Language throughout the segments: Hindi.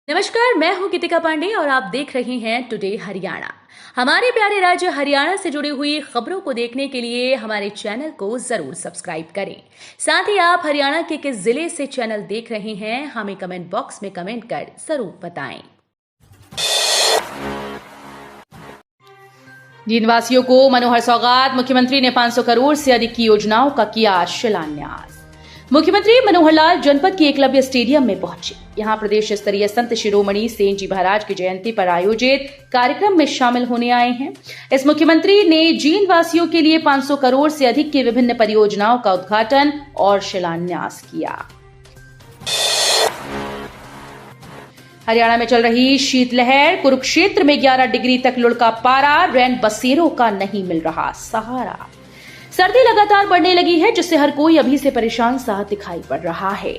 नमस्कार, मैं हूं गीतिका पांडे और आप देख रहे हैं टुडे हरियाणा। हमारे प्यारे राज्य हरियाणा से जुड़ी हुई खबरों को देखने के लिए हमारे चैनल को जरूर सब्सक्राइब करें। साथ ही आप हरियाणा के किस जिले से चैनल देख रहे हैं हमें कमेंट बॉक्स में कमेंट कर जरूर बताएं। जींदवासियों को मनोहर सौगात, मुख्यमंत्री ने 500 करोड़ से अधिक की योजनाओं का किया शिलान्यास। मुख्यमंत्री मनोहर लाल जनपद के एकलव्य स्टेडियम में पहुंचे। यहां प्रदेश स्तरीय संत शिरोमणि सेन जी महाराज की जयंती पर आयोजित कार्यक्रम में शामिल होने आए हैं। इस मुख्यमंत्री ने जींदवासियों के लिए 500 करोड़ से अधिक की विभिन्न परियोजनाओं का उद्घाटन और शिलान्यास किया। हरियाणा में चल रही शीतलहर, कुरुक्षेत्र में 11 डिग्री तक लुढ़का पारा, रैन बसेरों का नहीं मिल रहा सहारा। सर्दी लगातार बढ़ने लगी है, जिससे हर कोई अभी से परेशान सा दिखाई पड़ रहा है।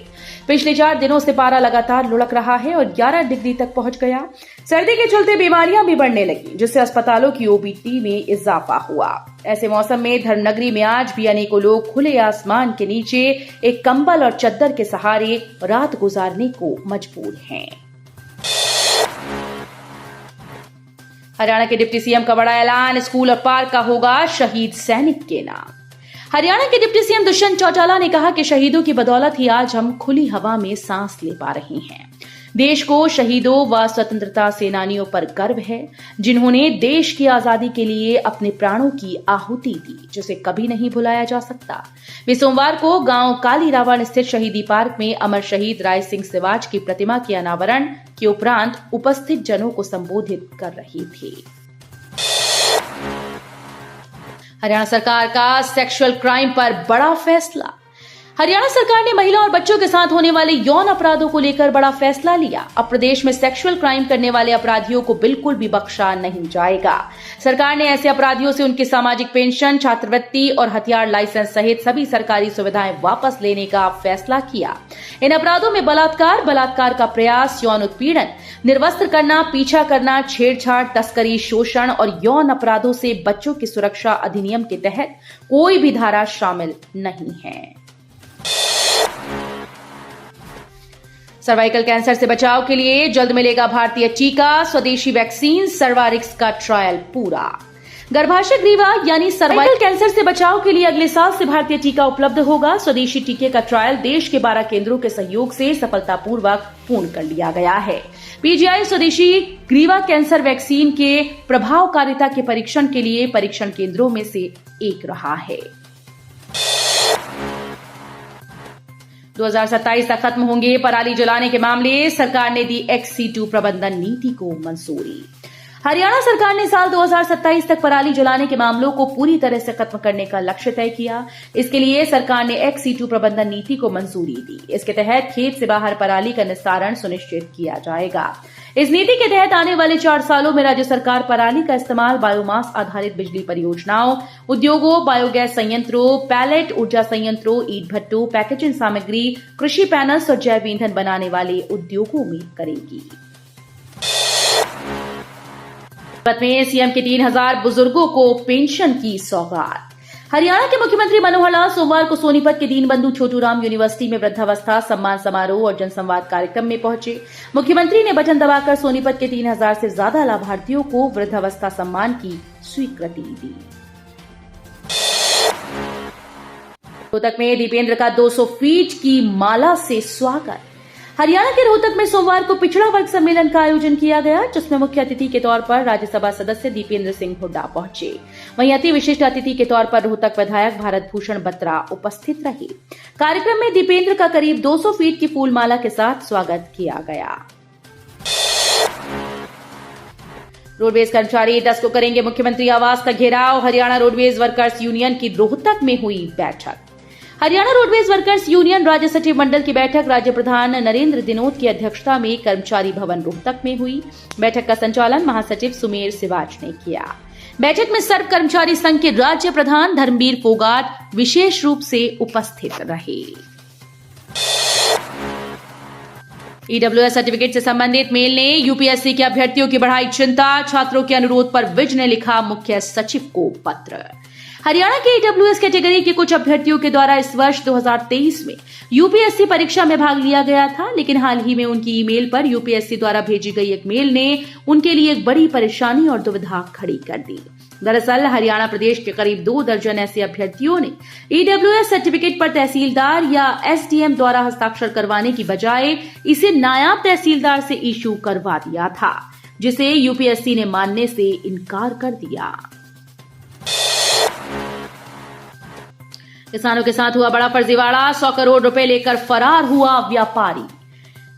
पिछले 4 दिनों से पारा लगातार लुढ़क रहा है और 11 डिग्री तक पहुंच गया। सर्दी के चलते बीमारियां भी बढ़ने लगी, जिससे अस्पतालों की ओपीडी में इजाफा हुआ। ऐसे मौसम में धर्मनगरी में आज भी अनेकों लोग खुले आसमान के नीचे एक कंबल और चद्दर के सहारे रात गुजारने को मजबूर हैं। हरियाणा के डिप्टी सीएम का बड़ा ऐलान, स्कूल और पार्क का होगा शहीद सैनिक के नाम। हरियाणा के डिप्टी सीएम दुष्यंत चौटाला ने कहा कि शहीदों की बदौलत ही आज हम खुली हवा में सांस ले पा रहे हैं। देश को शहीदों व स्वतंत्रता सेनानियों पर गर्व है, जिन्होंने देश की आजादी के लिए अपने प्राणों की आहुति दी, जिसे कभी नहीं भुलाया जा सकता। वे सोमवार को गांव काली रावण स्थित शहीदी पार्क में अमर शहीद राय सिंह सिवाच की प्रतिमा के अनावरण के उपरांत उपस्थित जनों को संबोधित कर रही थी। हरियाणा सरकार का सेक्सुअल क्राइम पर बड़ा फैसला। हरियाणा सरकार ने महिला और बच्चों के साथ होने वाले यौन अपराधों को लेकर बड़ा फैसला लिया। अब प्रदेश में सेक्सुअल क्राइम करने वाले अपराधियों को बिल्कुल भी बख्शा नहीं जाएगा। सरकार ने ऐसे अपराधियों से उनकी सामाजिक पेंशन, छात्रवृत्ति और हथियार लाइसेंस सहित सभी सरकारी सुविधाएं वापस लेने का फैसला किया। इन अपराधों में बलात्कार, बलात्कार का प्रयास, यौन उत्पीड़न, निर्वस्त्र करना, पीछा करना, छेड़छाड़, तस्करी, शोषण और यौन अपराधों से बच्चों की सुरक्षा अधिनियम के तहत कोई भी धारा शामिल नहीं है। सर्वाइकल कैंसर से बचाव के लिए जल्द मिलेगा भारतीय टीका, स्वदेशी वैक्सीन सर्वारिक्स का ट्रायल पूरा। गर्भाशय ग्रीवा यानी सर्वाइकल कैंसर से बचाव के लिए अगले साल से भारतीय टीका उपलब्ध होगा। स्वदेशी टीके का ट्रायल देश के 12 केंद्रों के सहयोग से सफलतापूर्वक पूर्ण कर लिया गया है। पीजीआई स्वदेशी ग्रीवा कैंसर वैक्सीन के प्रभावकारिता के परीक्षण के लिए परीक्षण केंद्रों में से एक रहा है। 2027 तक खत्म होंगे पराली जलाने के मामले, सरकार ने दी XC2 प्रबंधन नीति को मंजूरी। हरियाणा सरकार ने साल 2027 तक पराली जलाने के मामलों को पूरी तरह से खत्म करने का लक्ष्य तय किया। इसके लिए सरकार ने XC2 प्रबंधन नीति को मंजूरी दी। इसके तहत खेत से बाहर पराली का निस्तारण सुनिश्चित किया जाएगा। इस नीति के तहत आने वाले 4 सालों में राज्य सरकार पराली का इस्तेमाल बायोमास आधारित बिजली परियोजनाओं, उद्योगों, बायोगैस संयंत्रों, पैलेट ऊर्जा संयंत्रों, ईंट भट्टों, पैकेजिंग सामग्री, कृषि पैनल्स और जैव ईंधन बनाने वाले उद्योगों में करेगी। में सीएम के 3000 बुजुर्गों को पेंशन की सौगात। हरियाणा के मुख्यमंत्री मनोहर लाल सोमवार को सोनीपत के दीनबंधु छोटूराम यूनिवर्सिटी में वृद्धावस्था सम्मान समारोह और जनसंवाद कार्यक्रम में पहुंचे। मुख्यमंत्री ने बटन दबाकर सोनीपत के 3000 से ज्यादा लाभार्थियों को वृद्धावस्था सम्मान की स्वीकृति दी। रोहतक में दीपेंद्र का 200 फीट की माला से स्वागत। हरियाणा के रोहतक में सोमवार को पिछड़ा वर्ग सम्मेलन का आयोजन किया गया, जिसमें मुख्य अतिथि के तौर पर राज्यसभा सदस्य दीपेंद्र सिंह हुड्डा पहुंचे। वहीं अति विशिष्ट अतिथि के तौर पर रोहतक विधायक भारत भूषण बत्रा उपस्थित रहे। कार्यक्रम में दीपेंद्र का करीब 200 फीट की फूलमाला के साथ स्वागत किया गया। रोडवेज कर्मचारी 10 को करेंगे मुख्यमंत्री आवास का घेराव। हरियाणा रोडवेज वर्कर्स यूनियन की रोहतक में हुई बैठक। हरियाणा रोडवेज वर्कर्स यूनियन राज्य सचिव मंडल की बैठक राज्य प्रधान नरेंद्र दिनोत की अध्यक्षता में कर्मचारी भवन रोहतक में हुई। बैठक का संचालन महासचिव सुमेर सिवाच ने किया। बैठक में सर्व कर्मचारी संघ के राज्य प्रधान धर्मवीर फोगाट विशेष रूप से उपस्थित रहे। ईडब्ल्यूएस सर्टिफिकेट से संबंधित मेल ने यूपीएससी के अभ्यर्थियों की बढ़ाई चिंता। छात्रों के अनुरोध पर विज ने लिखा मुख्य सचिव को पत्र। हरियाणा के ईडब्ल्यूएस कैटेगरी के कुछ अभ्यर्थियों के द्वारा इस वर्ष 2023 में यूपीएससी परीक्षा में भाग लिया गया था, लेकिन हाल ही में उनकी ईमेल पर यूपीएससी द्वारा भेजी गई एक मेल ने उनके लिए एक बड़ी परेशानी और दुविधा खड़ी कर दी। दरअसल हरियाणा प्रदेश के करीब 2 दर्जन ऐसे अभ्यर्थियों ने ईडब्ल्यूएस सर्टिफिकेट पर तहसीलदार या एसडीएम द्वारा हस्ताक्षर करवाने की बजाय इसे नायब तहसीलदार से इशू करवा दिया था, जिसे यूपीएससी ने मानने से इनकार कर दिया। किसानों के साथ हुआ बड़ा फर्जीवाड़ा, 100 करोड़ रुपए लेकर फरार हुआ व्यापारी।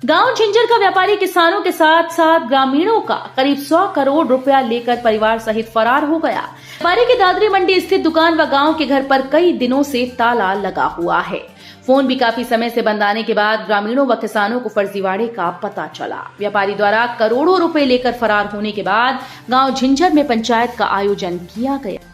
गांव झिंझर का व्यापारी किसानों के साथ साथ ग्रामीणों का करीब 100 करोड़ रुपया लेकर परिवार सहित फरार हो गया। व्यापारी की दादरी मंडी स्थित दुकान व गांव के घर पर कई दिनों से ताला लगा हुआ है। फोन भी काफी समय से बंद आने के बाद ग्रामीणों व किसानों को फर्जीवाड़े का पता चला। व्यापारी द्वारा करोड़ों रुपए लेकर फरार होने के बाद गांव झिंझर में पंचायत का आयोजन किया गया।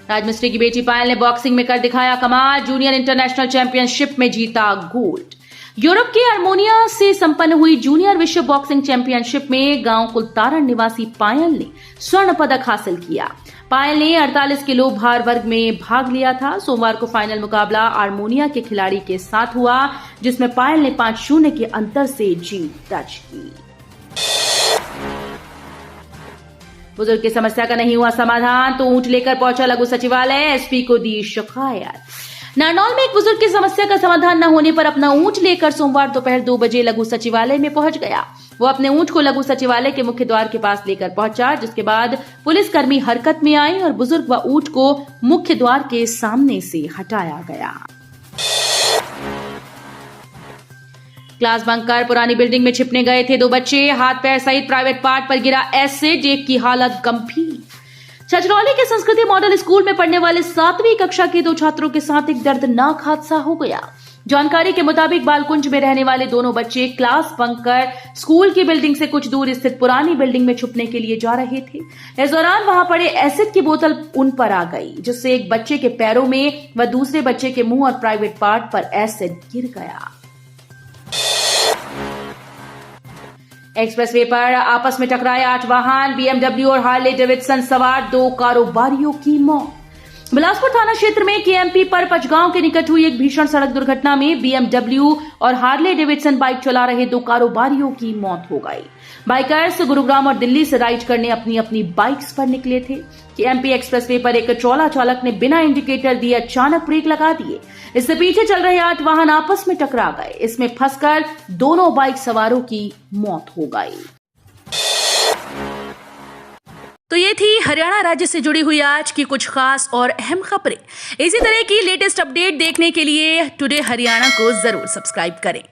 राजमिस्त्री की बेटी पायल ने बॉक्सिंग में कर दिखाया कमाल, जूनियर इंटरनेशनल चैंपियनशिप में जीता गोल्ड। यूरोप के अर्मोनिया से संपन्न हुई जूनियर विश्व बॉक्सिंग चैंपियनशिप में गांव कुलतारण निवासी पायल ने स्वर्ण पदक हासिल किया। पायल ने 48 किलो भार वर्ग में भाग लिया था। सोमवार को फाइनल मुकाबला अर्मोनिया के खिलाड़ी के साथ हुआ, जिसमें पायल ने 5-0 के अंतर से जीत दर्ज की। बुजुर्ग की समस्या का नहीं हुआ समाधान तो ऊंट लेकर पहुंचा लघु सचिवालय, एसपी को दी शिकायत। नारनौल में एक बुजुर्ग की समस्या का समाधान न होने पर अपना ऊंट लेकर सोमवार दोपहर 2 बजे लघु सचिवालय में पहुंच गया। वो अपने ऊंट को लघु सचिवालय के मुख्य द्वार के पास लेकर पहुंचा, जिसके बाद पुलिसकर्मी हरकत में आए और बुजुर्ग व ऊंट को मुख्य द्वार के सामने से हटाया गया। क्लास बंक कर पुरानी बिल्डिंग में छिपने गए थे 2 बच्चे, हाथ पैर सहित प्राइवेट पार्ट पर गिरा एसिड, एक की हालत गंभीर। छछरौली के संस्कृति मॉडल स्कूल में पढ़ने वाले 7वीं कक्षा के 2 छात्रों के साथ एक दर्दनाक हादसा हो गया। जानकारी के मुताबिक बालकुंज में रहने वाले दोनों बच्चे क्लास बंक कर स्कूल की बिल्डिंग से कुछ दूर स्थित पुरानी बिल्डिंग में छुपने के लिए जा रहे थे। इस दौरान वहां पड़े एसिड की बोतल उन पर आ गई, जिससे एक बच्चे के पैरों में व दूसरे बच्चे के मुंह और प्राइवेट पार्ट पर एसिड गिर गया। एक्सप्रेसवे पर आपस में टकराए 8 वाहन, बीएमडब्ल्यू और हार्ले डेविडसन सवार 2 कारोबारियों की मौत। बिलासपुर थाना क्षेत्र में केएमपी पर पचगांव के निकट हुई एक भीषण सड़क दुर्घटना में बीएमडब्ल्यू और हार्ले डेविडसन बाइक चला रहे 2 कारोबारियों की मौत हो गई। बाइकर्स गुरुग्राम और दिल्ली से राइड करने अपनी अपनी बाइक्स पर निकले थे। केएमपी एक्सप्रेसवे पर एक ट्रॉला चालक ने बिना इंडिकेटर दिए अचानक ब्रेक लगा दिए। इससे पीछे चल रहे 8 वाहन आपस में टकरा गए। इसमें फंसकर दोनों बाइक सवारों की मौत हो गई। तो ये थी हरियाणा राज्य से जुड़ी हुई आज की कुछ खास और अहम खबरें। इसी तरह की लेटेस्ट अपडेट देखने के लिए टुडे हरियाणा को जरूर सब्सक्राइब करें।